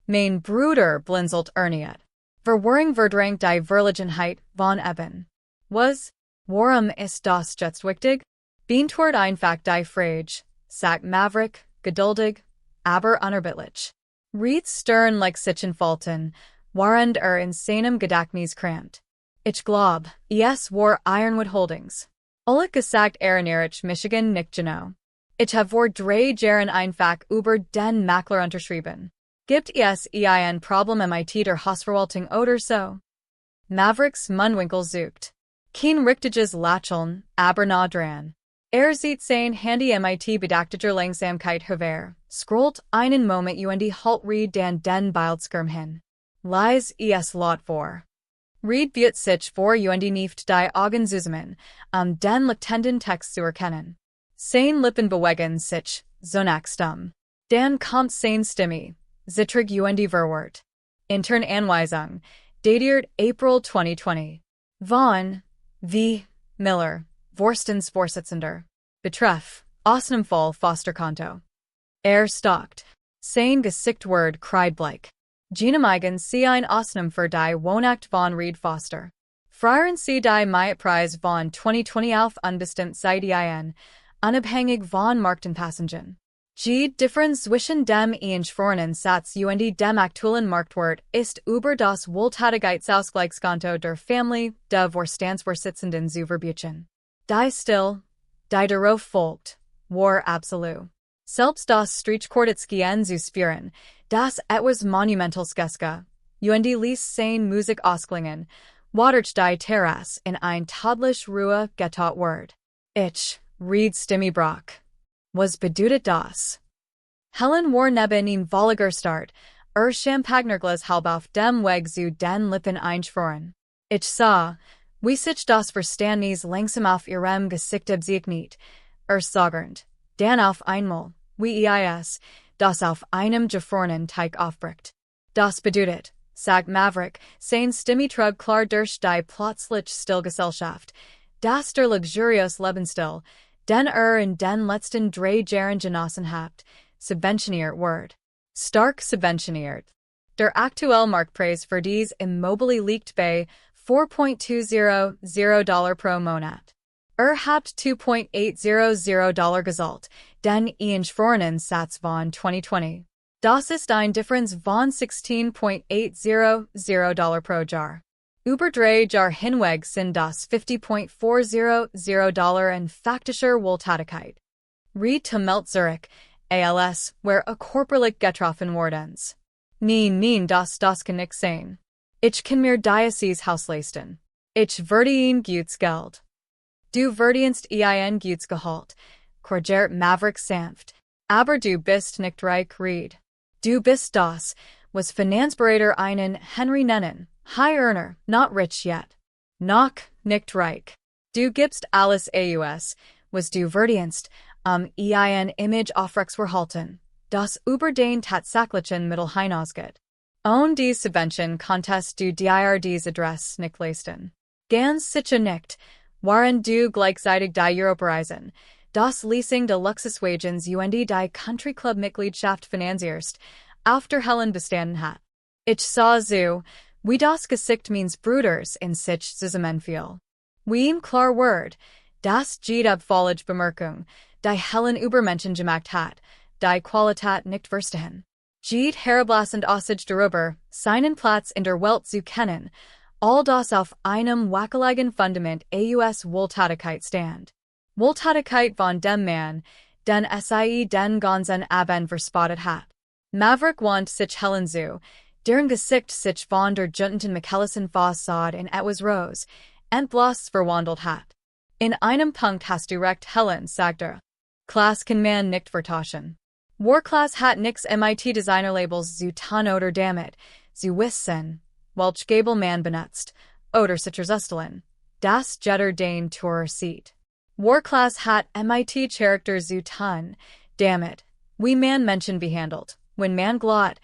Mein Bruder blinzelt erniet. Verwirrung verdrängt die Verlegenheit von eben. Was? Warum ist das jetzt wichtig? Beantwortet einfach die Frage, sagt Maverick, geduldig, aber unerbittlich. Reeds Stirn like sich entfalten, während in seinem Gedächtnis krammt. Ich glaub, es war Ironwood Holdings. Oleg gesagt in Erich, Michigan nicht genau. Ich habe vor 3 Jahren einfach über den Makler unterschrieben. Gibt es ein Problem mit der Hausverwaltung oder so? Mavericks Mundwinkel sucht. Kein richtiges Lächeln, aber nah dran. Sieht sein Handy mit bedachtiger Langsamkeit hervor, scrollt einen Moment und halt Reed den Bildschirm hin. Leise es laut vor. Reed wird sich vor und nieft die Augen zusammen, den latenten Text zu erkennen. Sein Lippen bewegen sich, zunächst Dann kommt sein Stimme, zittrig und verwirrt. Intern Anweisung, datiert April 2020. Von, V. Miller, Vorstens Vorsitzender. Betreff, Ausnahmefall Fosterkonto. Stockt. Sein Gesichtwort kreidbleich. Genehmigen Sie ein Ausnahme für die Wohnakt von Reed Foster. Frieren Sie die Mietpreis von 2020 auf unbestimmt Zeit ein, unabhängig von Marktpassungen. Die Differenz zwischen dem eingeschworenen Satz und dem aktuellen Marktwert ist über das Wohltätigkeitsausgleichskonto der Familie der Vorstandsvorsitzenden zu verbuchen. Die Still, die darauf folgt, war absolut. Selbst das Streichquartetskian zu spüren, das etwas Monumentals Geska, und ließ sein Musik ausklingen, Waterch die Terrasse in ein tadlich Ruhe getot Word. Ich, read Stimme Brock. Was bedeutet das? Helen war neben ihm Volliger Start, Champagnerglas halb auf dem Weg zu den Lippen einschworen. Ich sah, wie sich das Verständnis langsam auf ihrem Gesicht abzeichnet, sagernd, dann auf einmal, wie es, das auf einem gefrorenen Teig aufbricht. Das bedeutet, sagt Maverick, sein Stimme trug klar durch die plötzlich Stillgesellschaft, dass der luxuriös Lebensstil, den in den letzten 3 Jahren genossen habt, subventioniert wird. Stark subventioniert. Der aktuelle Marktpreis für dies Immobilie liegt bei $4.200 pro Monat. Habt $2.800 gezahlt, den einschworenen Satz von 2020. Das ist ein Differenz von $16.800 pro Jahr. Über 3 Jahr hinweg sind das $50.400 in faktischer Wohltätigkeit. Reed-Tumelt Zurich, als, where a korporlich getroffen wordens. Nein, das kann ich sein. Ich kann mir Diocese Haus leisten. Ich verdiene gutes Geld. Du verdienst ein gutes Gehalt, korrigiert Maverick sanft. Aber du bist nicht reich, Reed. Du bist das, was Finanzberater einen Henry nennen, High Earner, not rich yet. Noch nicht reich. Du gibst alles aus, was du verdienst, ein Image aufrechterhalten, das über den tatsächlichen Mittel hinausgeht. Ohne die Subvention konntest du dir dies Adress nicht leisten. Ganz sicher nicht, waren du gleichzeitig die Europareisen, das Leasing de Luxuswagens die Country Club Mitgliedschaft finanzierst, auf der Helen bestanden hat. Ich sah so, wie das Gesicht meines Bruders in sich zusammenfiel. Wie ihm klar Word, das jede abfällige Bemerkung, die Helen über Menschen gemacht hat, die Qualität nicht verstehen. Jede herablassend Aussage darüber, seinen Platz in der Welt zu kennen, all das auf einem wackeligen Fundament aus Wohltätigkeit stand. Wohltätigkeit von dem Mann, den den ganzen Abend verspottet hat. Maverick wand sich Helen zu, deren Gesicht sich von der Juntenten Michaelisen Fassade in etwas Rose, entbloss verwandelt hat. In einem Punkt hast du recht, Helen, sagt Class kann man nicht vertauschen. Warclass hat nix MIT Designerlabels zu tun oder damit, zu wissen, welch Gabel man benutzt, oder sicherzustellen, das Jetter den Tour sieht. Warclass hat MIT Charakter zu tun, damit, wie man Menschen behandelt, wenn man glaubt,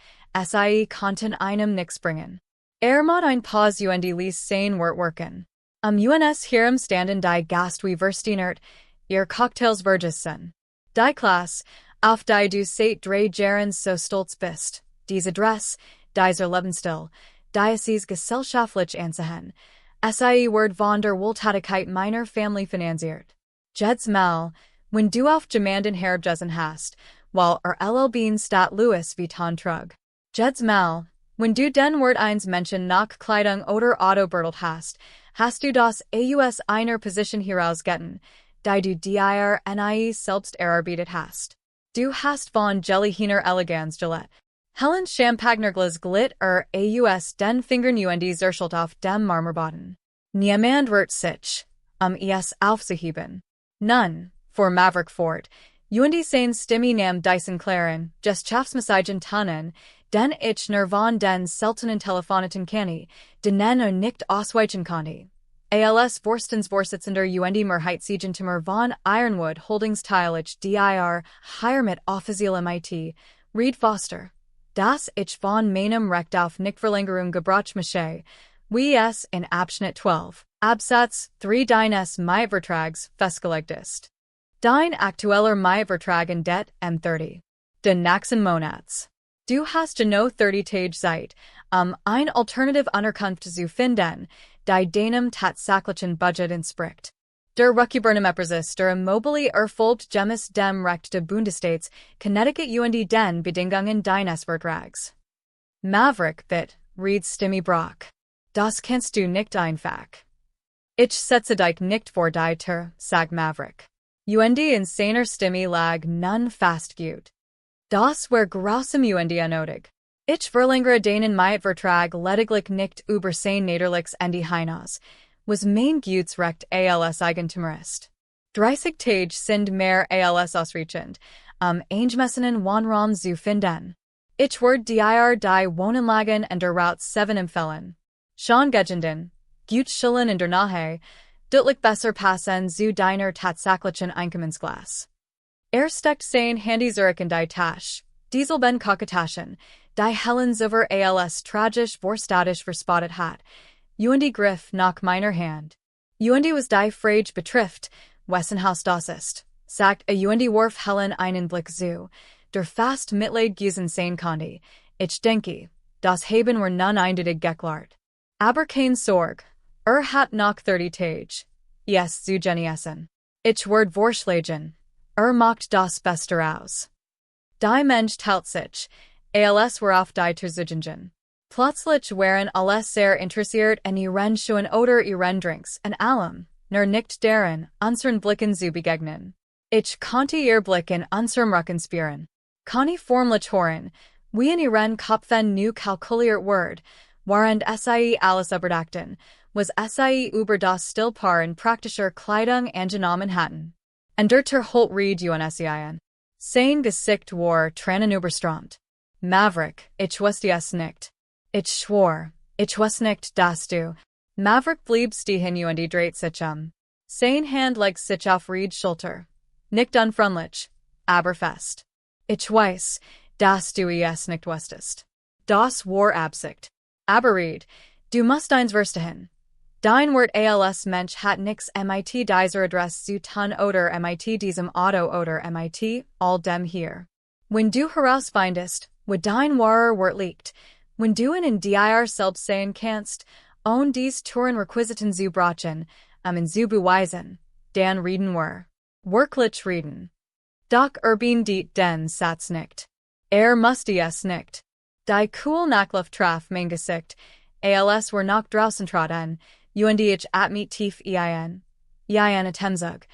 konnten einem nix bringen. Mod ein Pause lies sein Wort worken. UNS hierum standen die Gast wie versteinert, ihr Cocktails vergessen. Die Class, auf die du seit 3 Jahren so stolz bist, diese Adress, dieser Lebensstil, Diocese gesellschaftlich anzuhören, Word von der Wohltätigkeit meiner Family finanziert. Jeds mal, wenn du auf Jemanden herabgessen hast, while LLB'n Stat Louis Vuitton trug. Jeds mal, wenn du den Wort eins Menschen nach Kleidung oder Auto bertelt hast du das aus einer Position herausgetten, die du dir nie selbst erarbeitet hast. Du hast von Jellyhiner elegans Gillette. Helen Champagnerglas glitt aus den Fingern zerschelt auf dem Marmorboden. Niemand wird sich, es aufzuheben. Nun, for Maverick fort, sein Stimme nam Dyson Claren, just Chaffsmessagen tunnen, den ich von den seltenen Telefoneten kenne, denen nicht ausweichen konnte. Als Vorstens Vorsitzender Mehrheitseigentümer von Ironwood Holdingsteilig dir Hiermit offiziell MIT, Reed Foster. Das ich von meinem Recht auf Nichtverlängerung gebraucht mache, wie es in Abschnitt 12, Absatz 3 deines Mietvertrags festgelegt ist. Dein aktueller Mietvertrag endet M30. Den nächsten Monats. Du hast no 30 Tage Zeit, ein Alternative Unterkunft zu finden, die deinem tatsächlichen Budget entspricht. Der Rückübernahmeprozess der Immobilie erfolgt gemäß dem Recht der Bundesstaats Connecticut den Bedingungen deines Vertrags. Maverick bit, Reed Stimme Brock. Das kannst du nicht einfach. Ich setze dich nicht vor die Tür, sagt Maverick. In seiner Stimme lag nun fast gut. Das war grausam nötig. Ich verlangere deinen Mietvertrag lediglich nicht über sein Niederlichs Ende hinaus, was mein Gutes Recht als Eigentummerist. 30 Tage sind mehr als ausreichend, angemessenen Wohnraum zu finden. Ich werde dir die Wohnanlagen in der Route 7 empfehlen. Schon gegenden, gut schillen in der Nähe, deutlich besser passen zu deiner tatsächlichen Einkommensklasse. Steckt sein Handy zurück in die Tasche, Dieselben Kakataschen, die Helen über als tragisch vorstatisch verspottet hat, und Griff nach meiner Hand. Und was die Frage betrifft, wessen Haus das ist, sagt und warf Helen einen Blick zu, der fast Mitleid gießen sein konnte. Ich denke, das haben wir nun eindeutig geklärt. Aber kein Sorg, hat noch 30 Tage. Yes, zu genießen. Ich werde vorschlagen, macht das Beste aus. Die Mensch teilt sich, als worauf die Terzigen. Plötzlich waren alles sehr interessiert an ihren Schuhen oder ihren Drinks und allem, nur nicht deren, unseren Blicken zu begegnen. Ich konnte ihr Blicken unserem Rücken spüren. Conny formlich hören, wie in ihren Kopfen nu kalkuliert Word, während sie alles überdachten, was sie über das Stillpaaren praktischer Kleidung angenommen hatten. Und der Holt Reed UNSEIN. Sein Gesicht war Tränen überströmt. Maverick, ich wusste es nicht. Ich schwor, ich wusste nicht, dass du. Maverick blieb stehen und dreht sich Sein Hand legt sich auf Reeds Schulter. Nicht unfreundlich, aber fest. Ich weiß, dass du es nicht wusstest. Das war Absicht. Aber Reed, du musst eins verstehen. Dein Wort als Mensch hat nix mit dieser Adresse zu tun oder mit diesem Auto oder mit all dem hier. Wenn du herausfindest, wo dein wahrer Wort liegt, wenn du in dir selbst sehen kannst, dies Touren Requisiten zu brachen, zu beweisen, dann reden wir. Wirklich reden. Doch bin dit den Satz nicht. Musste es nicht. Die cool Nachluft traf mein Gesicht, als wir nach draußen traten, und ich atmet tief ein. Ein Atemzug,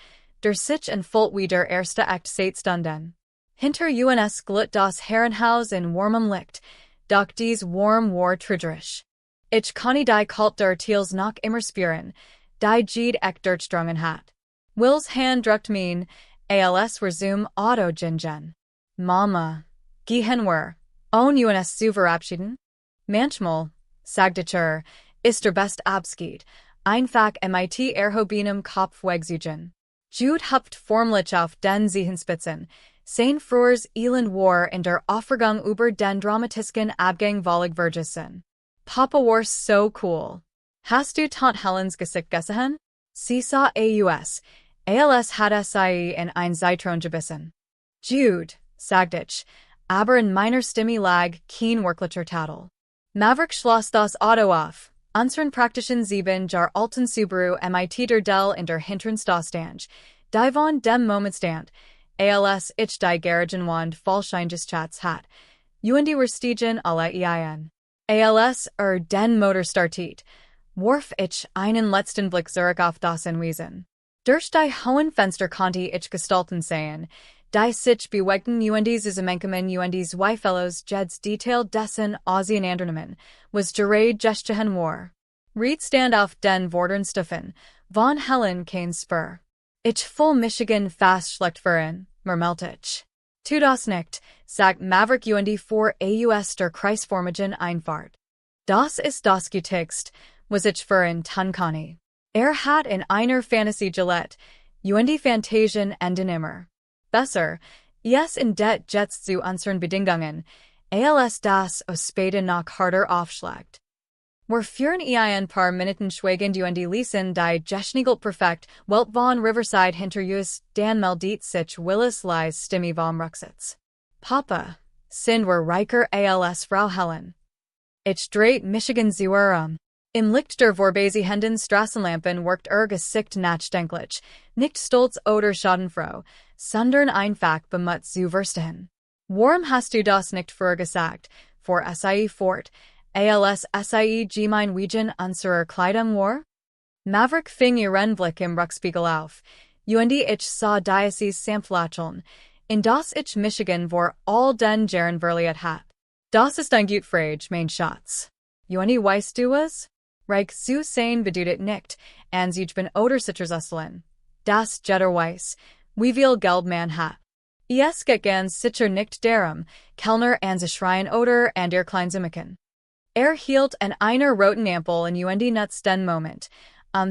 der sich in Volt wie der erste Akt seit stunden. Hinter uns glut das Herrenhaus in warmem Licht, doch dies warm war trügerisch. Ich konnte die Kalt der Teals noch immer spüren, die Jede echt durchdrungen hat. Wills Hand drückt mein, als wir zum Auto gingen. Mama, gehen wir, uns zu verabschieden? Manchmal, sagte ich, ist der best Abschied, einfach mit erhobenem Kopf wegzugen. Jude hüpft formlich auf den Zehenspitzen, sein frühers Elend war in der Aufregung über den dramatischen Abgang völlig vergessen. Papa war so cool. Hast du Tante Helens Gesicht gesehen? Sie sah als hatte sie in ein Zitron gebissen. Jude, sagte ich, aber in meiner Stimme lag kein wirklicher Tadel. Maverick schloss das Auto auf, unseren praktischen 7 Jar alten Subaru mit der Dell in der hinteren Staustange, die von dem Moment stand, als ich die Garagenwand vollscheinjes Chats hat, und die Stiegen alle ein. Als den Motor startet, warf ich einen letzten Blick zurück auf das Anwesen. Durch die hohen Fenster konnte ich Gestalten sehen, die sich bewegten und Zusammenkommen und Zweifellos Jeds Detail dessen Auseinandernehmen, was gerät gestehen war. Reed stand auf den vorderen Stufen, von Helen kein Spur. Ich voll Michigan fast schlecht führen, murmelte ich. Tu das nicht, sagt Maverick und vor aus der kreisformigen Einfahrt. Das ist das Guttext, was ich führen tun kann. Hat in einer Fantasy Gillette, und Fantasien enden immer. Besser, yes in det Jets zu unseren Bedingungen, als das aus später noch harder aufschlägt. Wir führen ein paar Minuten schweigend und lesen die Geschnigelt perfekt Welt von Riverside hinter uns, dann meldet sich Willis Leis Stimme vom Rücksitz. Papa, sind wir reicher als Frau Helen. Ich dreht Michigan zu Im Licht der vorbeziehenden Straßenlampen wirkt Gesicht nachdenklich, nicht stolz oder schadenfroh, sondern einfach bemüht zu verstehen. Warum hast du das nicht früher gesagt, vor sie fort, als sie gemein wegen unserer Kleidung war? Maverick fing ihren Blick im Rückspiegel auf, und ich sah dieses Samtlächeln, in das ich Michigan vor all den Jahren verliert hat. Das ist ein gut Frage, mein Schatz. Weißt du was? Reich zu sein bedeutet nicht, ans ich bin oder Citrusustelen. Das Jetter Weiss. Wie viel Geld man hat. Es geht ganz sicher nicht darum, Kellner ans Schreien oder and klein Zimmerchen. Hielt an einer roten Ampel in nuts den Moment,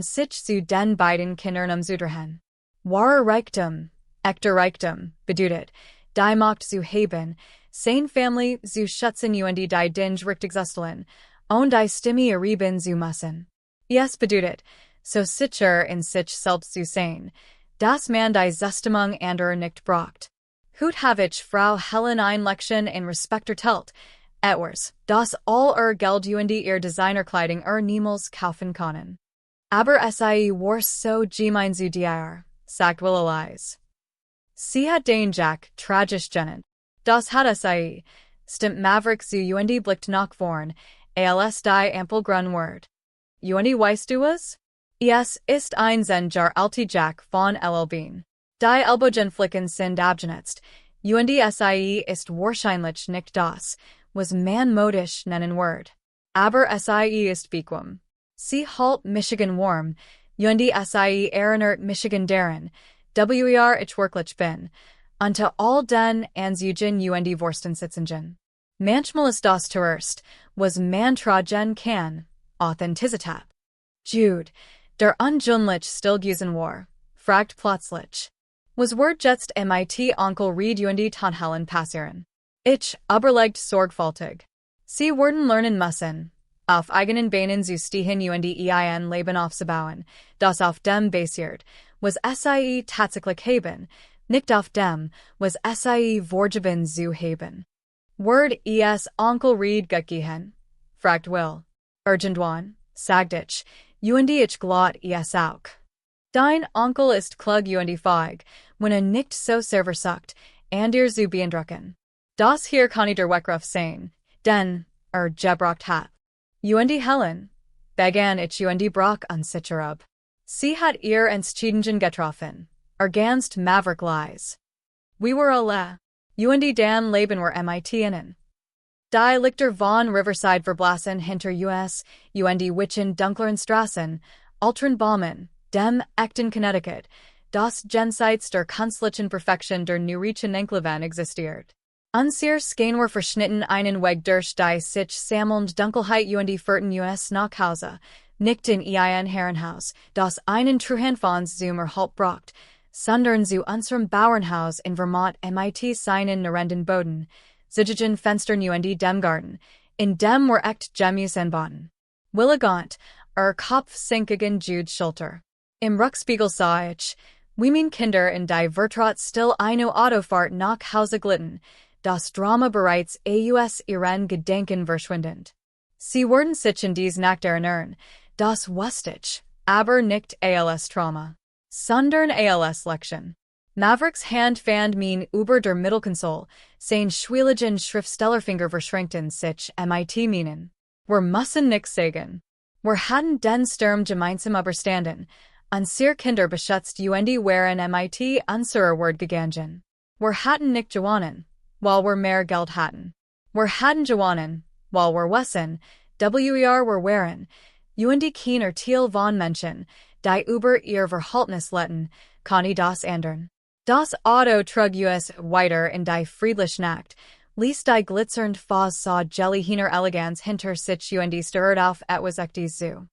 sich zu den beiden Kindern umzudrehen. Wahre Reichtum, echter Reichtum, bedeutet, die Macht zu haben, sein Family zu schützen die Dinge richtig zustellen, und die Stimme erheben zu müssen. Es bedeutet, so sicher in sich selbst zu sein, dass man die Zustimmung anderer nicht braucht. Hut habe ich Frau Helen ein Lektion in Respekt erteilt, etwas, das all Geld ihr Designerkleidung niemals kaufen können. Aber sei war so gemein zu dir, sagt Willeleis. Sie hat den Jack tragisch genannt. Das hat sei, stimmt Maverick zu blickt nach vorn, als die Ampel grün word. Weißt du was? Es ist ein Jar alte Jack von LLBean. Die Ellbogen flicken sind abgenetzt. Sie ist wahrscheinlich nicht das, was man modisch nennen word. Aber sie ist bequem. Sie halt Michigan warm, sie erinnert Michigan daran, ich wirklich bin, unter all den Ansügen Wursten sitzenden. Manchmal ist das zuerst, was man tragen kann, Authentizität. Jude, der unjünlich stillgesen war, fragt plötzlich. Was word jetzt mit Onkel Reed Tanhalen passieren? Ich, überlegt sorgfältig. Sie werden lernen müssen, auf eigenen Beinen zu stehen ein Leben aufzubauen, das auf dem basiert, was sie tatsächlich haben, nicht auf dem, was sie vorgeben zu haben. Word Onkel Reed gehen? Fragt Will. Irgendwann, sagt ich glatt auch. Dein Onkel ist klug feig, wenn nicht so sehr versucht, zu beeindrucken. Das hier kann ich der Weckruf sein, denn, gebraucht hat. Helen, begann ich Brock an Sicherub. Sie hat ihr entschieden getroffen, ganzt Maverick lies. We were alle. Dan Leben were innen. Die Lichter von Riverside verblassen hinter Witchen dunkleren Straßen, Altern Baumen, dem echten Connecticut, das jenseits der künstlichen Perfektion der Neurischen Enkleven existiert. Unsier Scanwer verschnitten einen Weg durch die sich sammelnd Dunkelheit vierten nach Hause, nicht in ein Herrenhaus, das einen Truhenfons zum Erhalt braucht, sondern zu unserem Bauernhaus in Vermont seinen Narenden Boden, Sigigen Fenstern dem Garten, in dem wir echt Gemüse anbauten. Willigant, Kopf sinkigen Jude Schulter. Im Rückspiegel sah ich, wie mein Kinder in die Vertraut still eine Autofahrt nach Hause glitten, das Drama bereits aus ihren Gedenken verschwindend. Sie wurden sich in dies Nacht erinnern, das wusste ich, aber nicht als Trauma, sondern als Lektion. Mavericks Hand fand mein über der Mittelkonsole, sein schwieligen Schriftstellerfinger verschränkten sich mit meinen. Wir müssen nix sagen. Wir hatten den Sturm gemeinsam überstanden, unsere Kinder beschützt waren mit unserer Word gegangen. Wir hatten nicht gewonnen, weil wir mehr Geld hatten. Wir hatten gewonnen, weil wir wissen, wir waren, keiner Teil von Menschen, die über ihr Verhaltnis letten, kann ich das ändern. Das Auto trug weiter in die friedliche Nacht, ließ die glitzernd Phase saw Jelly hiner Elegans hinter sich stirred auf etwas echtes zu.